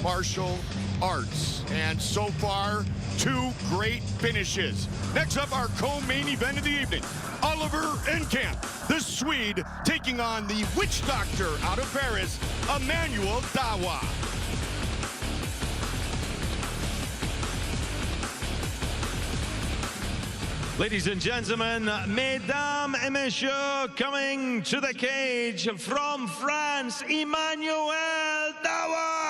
martial arts. And so far, 2 great finishes. Next up, our co-main event of the evening. Oliver Enkamp, the Swede, taking on the witch doctor out of Paris, Emannuel Dawa. Ladies and gentlemen, mesdames et messieurs, coming to the cage from France, Emannuel Dawa!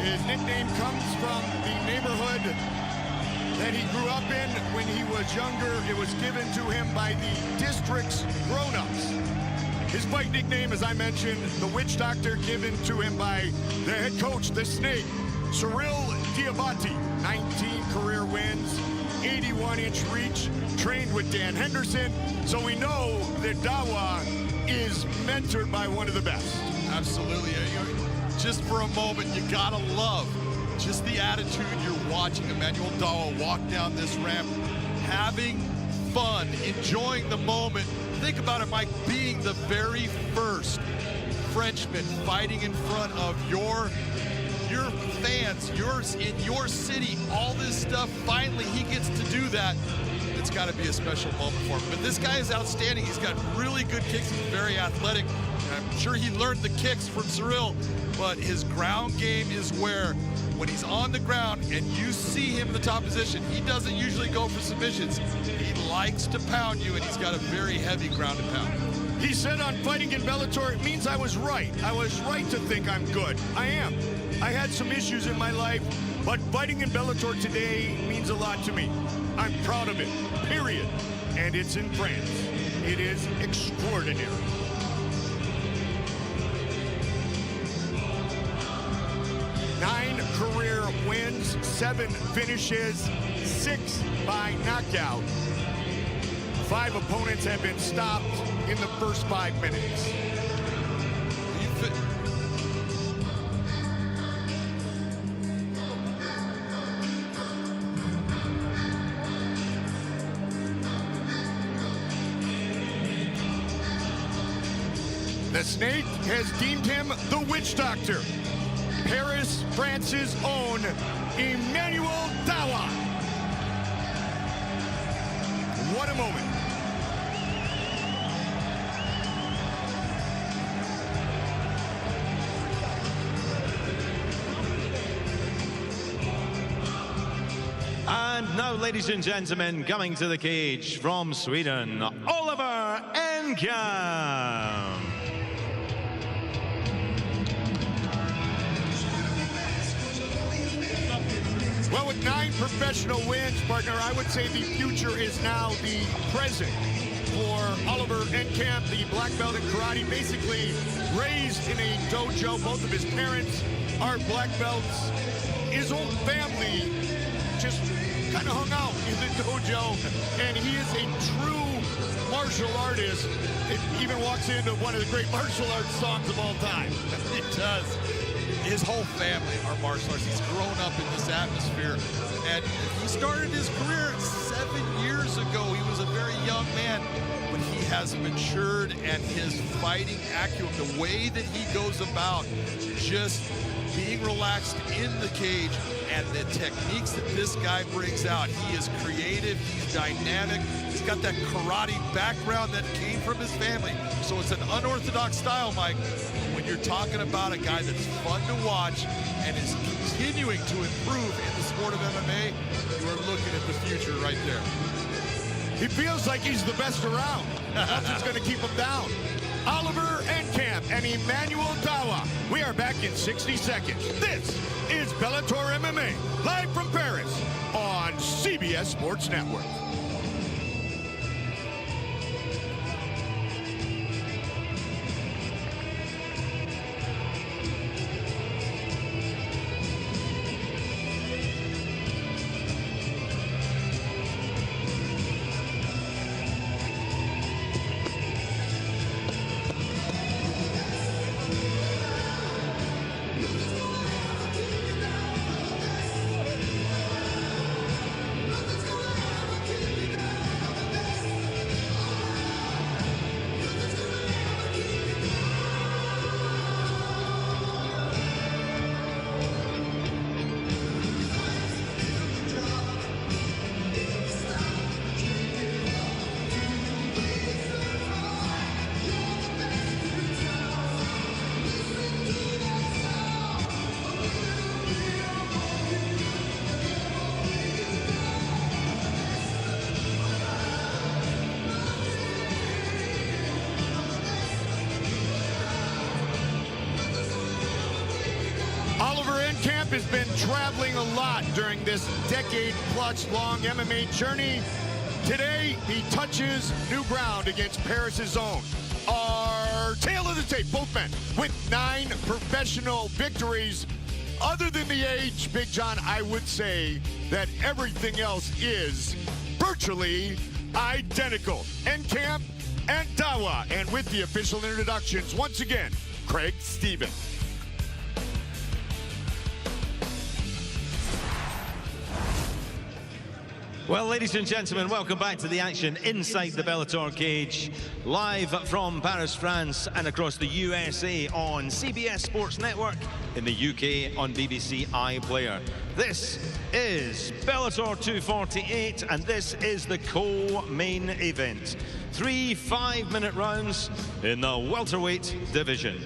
His nickname comes from the neighborhood that he grew up in when he was younger. It was given to him by the district's grown-ups. His fight nickname, as I mentioned, the Witch Doctor, given to him by the head coach, the Snake, Cyril Diabati. 19 career wins, 81-inch reach, trained with Dan Henderson. So we know that Dawa is mentored by one of the best. Absolutely. Just for a moment, you gotta love just the attitude you're watching Emannuel Dawa walk down this ramp, having fun, enjoying the moment. Think about it, Mike, being the very first Frenchman fighting in front of your fans, yours in your city, all this stuff. Finally, he gets to do that. It's got to be a special moment for him. But this guy is outstanding. He's got really good kicks. He's very athletic. I'm sure he learned the kicks from Cyril, but his ground game is where, when he's on the ground and you see him in the top position, he doesn't usually go for submissions. He likes to pound you, and he's got a very heavy ground and pound. He said on Fighting in Bellator, it means I was right. I was right to think I'm good. I am. I had some issues in my life, but fighting in Bellator today means a lot to me. I'm proud of it, period. And it's in France. It is extraordinary. Nine career wins, 7 finishes, 6 by knockout. 5 opponents have been stopped in the first 5 minutes. The Snake has deemed him the Witch Doctor. Paris, France's own Emannuel Dawa. What a moment. And now, ladies and gentlemen, coming to the cage from Sweden, Oliver Enkamp. Well, with 9 professional wins, partner, I would say the future is now the present for Oliver Enkamp, the black belt in karate, basically raised in a dojo. Both of his parents are black belts. His whole family just kind of hung out in the dojo, and he is a true martial artist. It even walks into one of the great martial arts songs of all time. It does. His whole family are martial artists. He's grown up in this atmosphere, and he started his career 7 years ago. He was a very young man, but he has matured, and his fighting acumen, the way that he goes about just being relaxed in the cage, and the techniques that this guy brings out. He is creative, he's dynamic, he's got that karate background that came from his family. So it's an unorthodox style, Mike. When you're talking about a guy that's fun to watch and is continuing to improve in the sport of MMA, you are looking at the future right there. He feels like he's the best around. Nothing's going to keep him down. Oliver Enkamp and Emannuel Dawa. We are back in 60 seconds. This is Bellator MMA, live from Paris on CBS Sports Network. Enkamp has been traveling a lot during this decade-plus-long MMA journey. Today, he touches new ground against Paris's own. Our tail of the tape, both men with 9 professional victories. Other than the age, Big John, I would say that everything else is virtually identical. Enkamp and Dawa. And with the official introductions, once again, Craig Stevens. Well, ladies and gentlemen, welcome back to the action inside the Bellator cage, live from Paris, France, and across the USA on CBS Sports Network, in the UK on BBC iPlayer. This is Bellator 248, and this is the co-main event. 3 5-minute rounds in the welterweight division.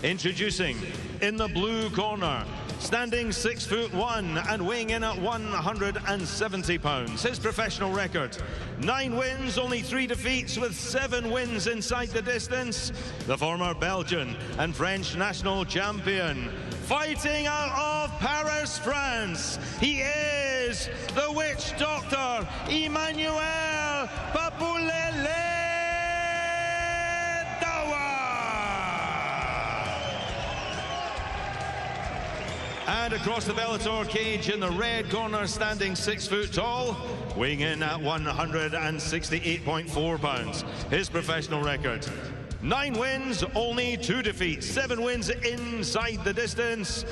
Introducing in the blue corner, standing 6'1" and weighing in at 170 pounds. His professional record, 9 wins, only 3 defeats, with 7 wins inside the distance. The former Belgian and French national champion, fighting out of Paris, France. He is the witch doctor, Emannuel Papulele. And across the Bellator cage in the red corner, standing 6 foot tall, weighing in at 168.4 pounds. His professional record, 9 wins, only 2 defeats, 7 wins inside the distance.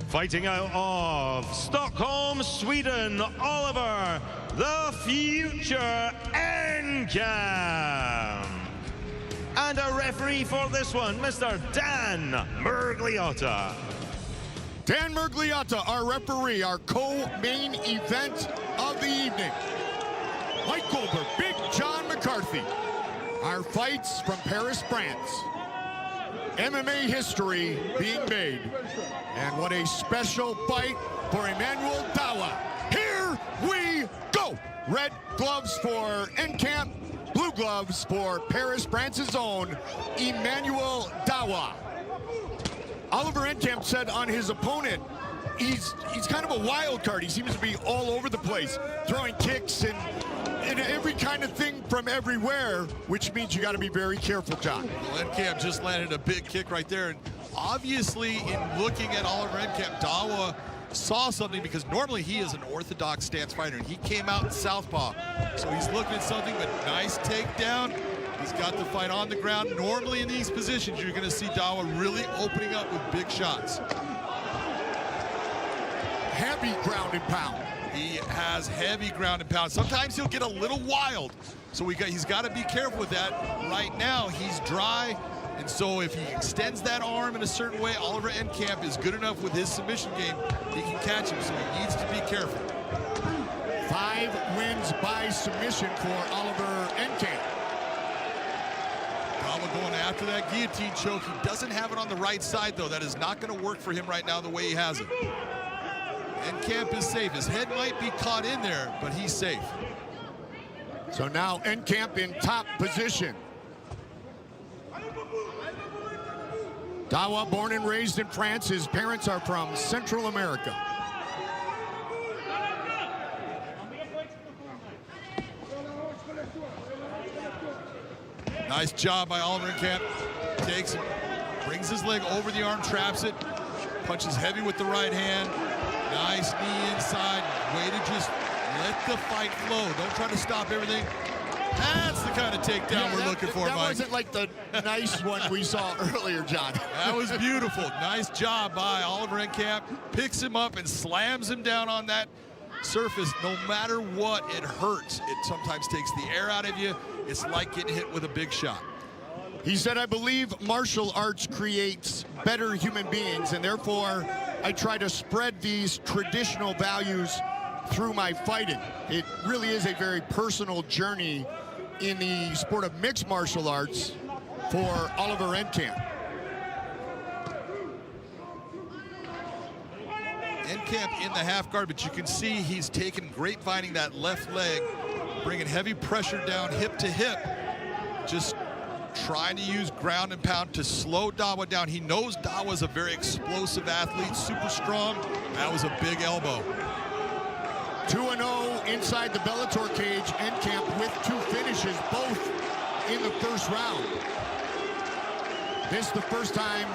Fighting out of Stockholm, Sweden, Oliver, the future Enkamp. And a referee for this one, Mr. Dan Mergliotta. Dan Mergliotta, our referee, our co-main event of the evening. Mike Goldberg, Big John McCarthy. Our fights from Paris, France. MMA history being made. And what a special fight for Emmanuel Dawa. Here we go. Red gloves for Enkamp, blue gloves for Paris, France's own Emmanuel Dawa. Oliver Enkamp said on his opponent, he's kind of a wild card. He seems to be all over the place, throwing kicks and every kind of thing from everywhere, which means you got to be very careful, John. Well, Enkamp just landed a big kick right there. And obviously, in looking at Oliver Enkamp, Dawa saw something, because normally he is an orthodox stance fighter, and he came out in southpaw. So he's looking at something, but nice takedown. He's got the fight on the ground. Normally in these positions, you're going to see Dawa really opening up with big shots. Heavy ground and pound. He has heavy ground and pound. Sometimes he'll get a little wild, so he's got to be careful with that. Right now, he's dry, and so if he extends that arm in a certain way, Oliver Enkamp is good enough with his submission game. He can catch him, so he needs to be careful. 5 wins by submission for Oliver Enkamp. Dawa going after that guillotine choke. He doesn't have it on the right side, though. That is not going to work for him right now the way he has it. Enkamp is safe. His head might be caught in there, but he's safe. So now Enkamp in top position. Dawa, born and raised in France. His parents are from Central America. Nice job by Oliver Enkamp. Takes it, brings his leg over the arm, traps it, punches heavy with the right hand. Nice knee inside. Way to just let the fight flow. Don't try to stop everything. That's the kind of takedown we're looking for, Mike. That wasn't like the nice one we saw earlier, John. That was beautiful. Nice job by Oliver Enkamp. Picks him up and slams him down on that surface. No matter what, it hurts. It sometimes takes the air out of you. It's like getting hit with a big shot. He said, I believe martial arts creates better human beings, and therefore I try to spread these traditional values through my fighting. It really is a very personal journey in the sport of mixed martial arts for Oliver Enkamp. Enkamp in the half guard, but you can see he's taking grapevine that left leg, bringing heavy pressure down hip to hip, just trying to use ground and pound to slow Dawa down. He knows Dawa's a very explosive athlete, super strong. That was a big elbow. 2-0 inside the Bellator cage. Enkamp with 2 finishes, both in the first round. This is the first time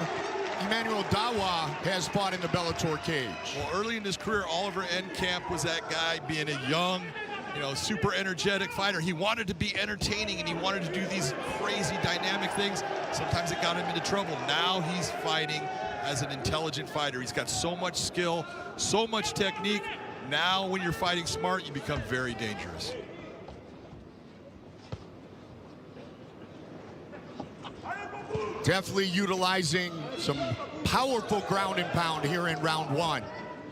Emmanuel Dawa has fought in the Bellator cage. Well, early in his career, Oliver Enkamp was that guy, being a young, super energetic fighter. He wanted to be entertaining, and he wanted to do these crazy dynamic things. Sometimes it got him into trouble. Now he's fighting as an intelligent fighter. He's got so much skill, so much technique. Now when you're fighting smart, you become very dangerous. Definitely utilizing some powerful ground and pound here in round 1.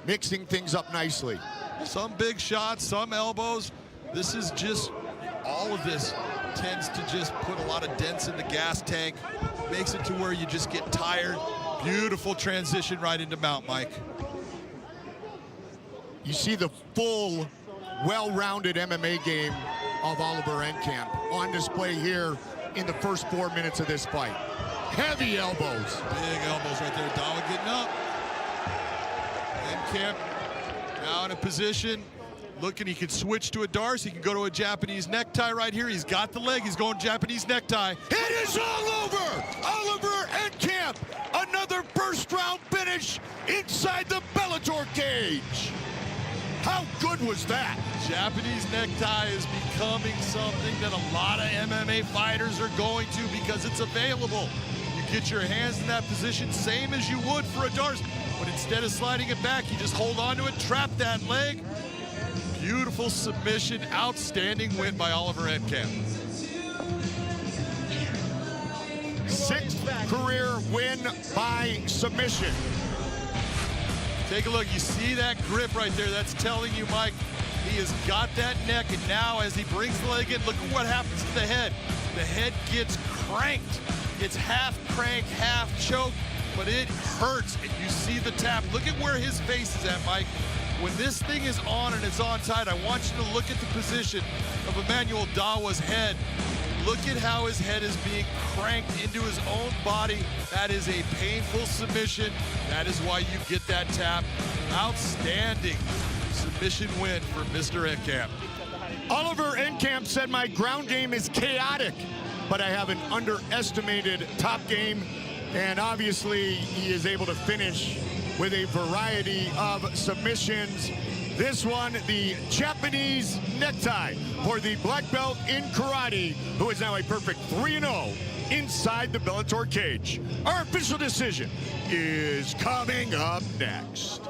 Mixing things up nicely. Some big shots, some elbows. This is just, all of this tends to just put a lot of dents in the gas tank. Makes it to where you just get tired. Beautiful transition right into mount, Mike. You see the full, well-rounded MMA game of Oliver Enkamp on display here in the first 4 minutes of this fight. Heavy elbows. Big elbows right there. Dawa getting up. Enkamp now in a position. Looking, he could switch to a Darce. He can go to a Japanese necktie right here. He's got the leg. He's going Japanese necktie. It is all over. Oliver Enkamp. Another first-round finish inside the Bellator cage. How good was that? Japanese necktie is becoming something that a lot of MMA fighters are going to because it's available. You get your hands in that position same as you would for a Darce, but instead of sliding it back, you just hold on to it, trap that leg. Beautiful submission, outstanding win by Oliver Enkamp. 6th career win by submission. Take a look, you see that grip right there. That's telling you, Mike, he has got that neck, and now as he brings the leg in, look at what happens to the head. The head gets cranked. It's half crank, half choke, but it hurts, and you see the tap. Look at where his face is at, Mike. When this thing is on and it's on tight, I want you to look at the position of Emmanuel Dawa's head. Look at how his head is being cranked into his own body. That is a painful submission. That is why you get that tap. Outstanding submission win for Mr. Enkamp. Oliver Enkamp said my ground game is chaotic, but I have an underestimated top game, and obviously he is able to finish with a variety of submissions. This one, the Japanese necktie for the black belt in karate, who is now a perfect 3-0 inside the Bellator cage. Our official decision is coming up next.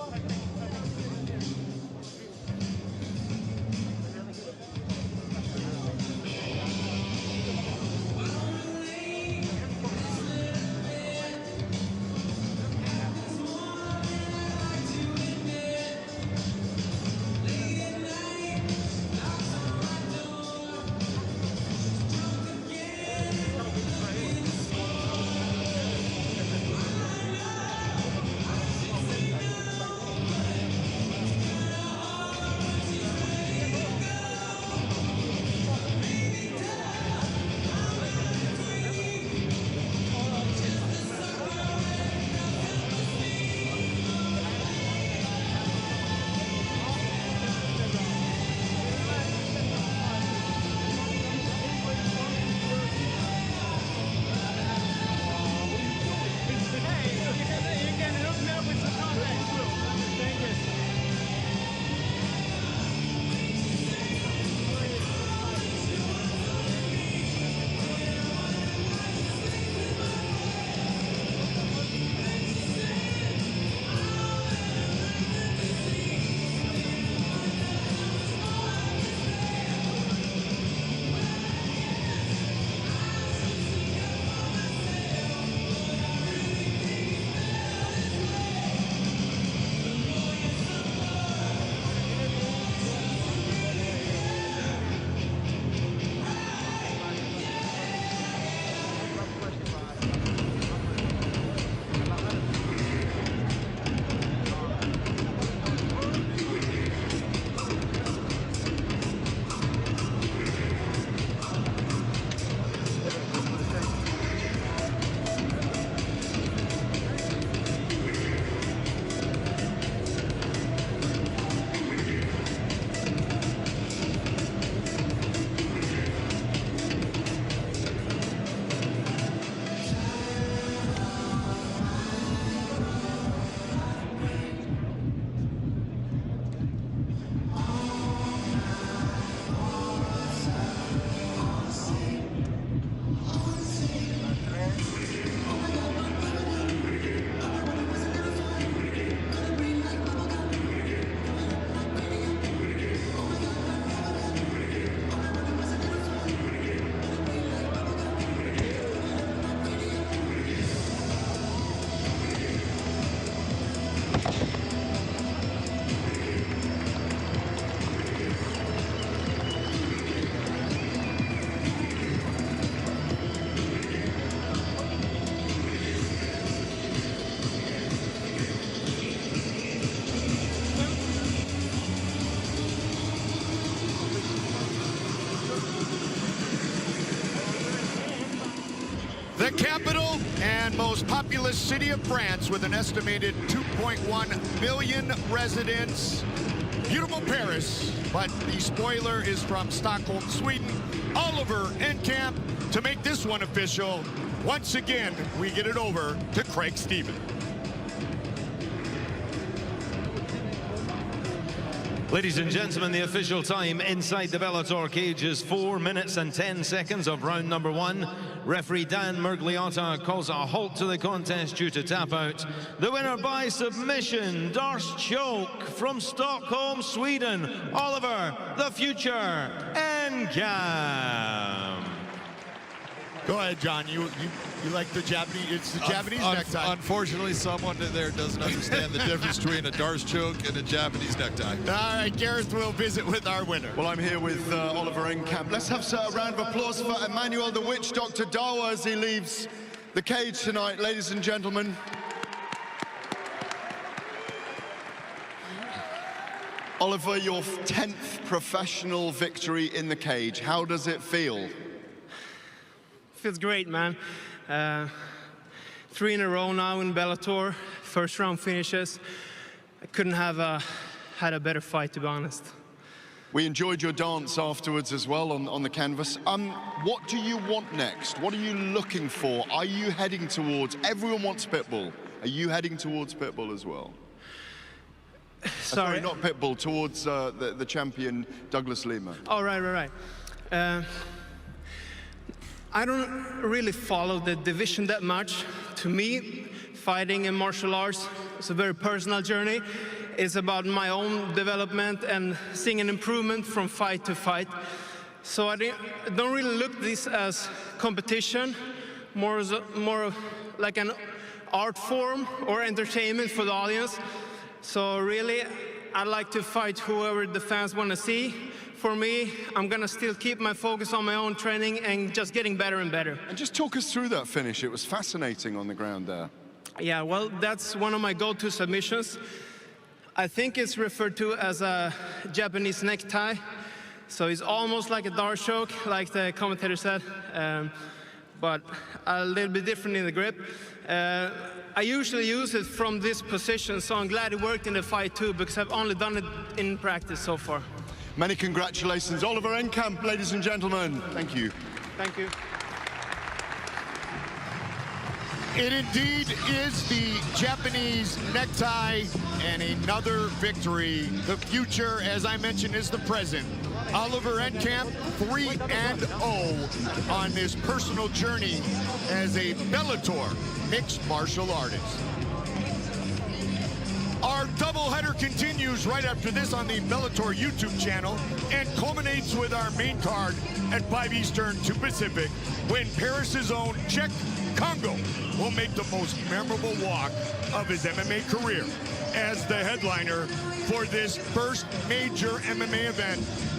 The capital and most populous city of France with an estimated 2.1 million residents. Beautiful Paris, but the spoiler is from Stockholm, Sweden. Oliver Enkamp to make this one official. Once again, we get it over to Craig Stevens. Ladies and gentlemen, the official time inside the Bellator cage is 4 minutes and 10 seconds of round number 1. Referee Dan Mergliotta calls a halt to the contest due to tap out. The winner by submission, Darce Choke from Stockholm, Sweden, Oliver, the Future, Enkamp. Go ahead, John. You like the Japanese? It's the Japanese necktie. Unfortunately, someone there doesn't understand the difference between a Darce Choke and a Japanese necktie. All right, Gareth will visit with our winner. Well, I'm here with Oliver Enkamp. Let's have a round of applause for Emmanuel, the Witch Doctor Dawa, as he leaves the cage tonight, ladies and gentlemen. Oliver, your 10th professional victory in the cage. How does it feel? Feels great, man. 3 in a row now in Bellator, first round finishes. I couldn't have had a better fight, to be honest. We enjoyed your dance afterwards as well on the canvas. What do you want next? What are you looking for? Are you heading towards, everyone wants Pitbull. Are you heading towards Pitbull as well? Sorry, not Pitbull, towards the champion Douglas Lima. Oh, right. I don't really follow the division that much. To me, fighting in martial arts is a very personal journey. It's about my own development and seeing an improvement from fight to fight. So I don't really look at this as competition, more like an art form or entertainment for the audience. So really, I like to fight whoever the fans want to see. For me, I'm going to still keep my focus on my own training and just getting better and better. And just talk us through that finish. It was fascinating on the ground there. Yeah, well, that's one of my go-to submissions. I think it's referred to as a Japanese necktie. So it's almost like a Darce Choke, like the commentator said, but a little bit different in the grip. I usually use it from this position, so I'm glad it worked in the fight too, because I've only done it in practice so far. Many congratulations, Oliver Enkamp, ladies and gentlemen. Thank you. Thank you. It indeed is the Japanese necktie, and another victory. The future, as I mentioned, is the present. Oliver Enkamp, 3-0 on this personal journey as a Bellator mixed martial artist. Our doubleheader continues right after this on the Bellator YouTube channel and culminates with our main card at 5 Eastern, 2 Pacific, when Paris's own Czech Congo will make the most memorable walk of his MMA career as the headliner for this first major MMA event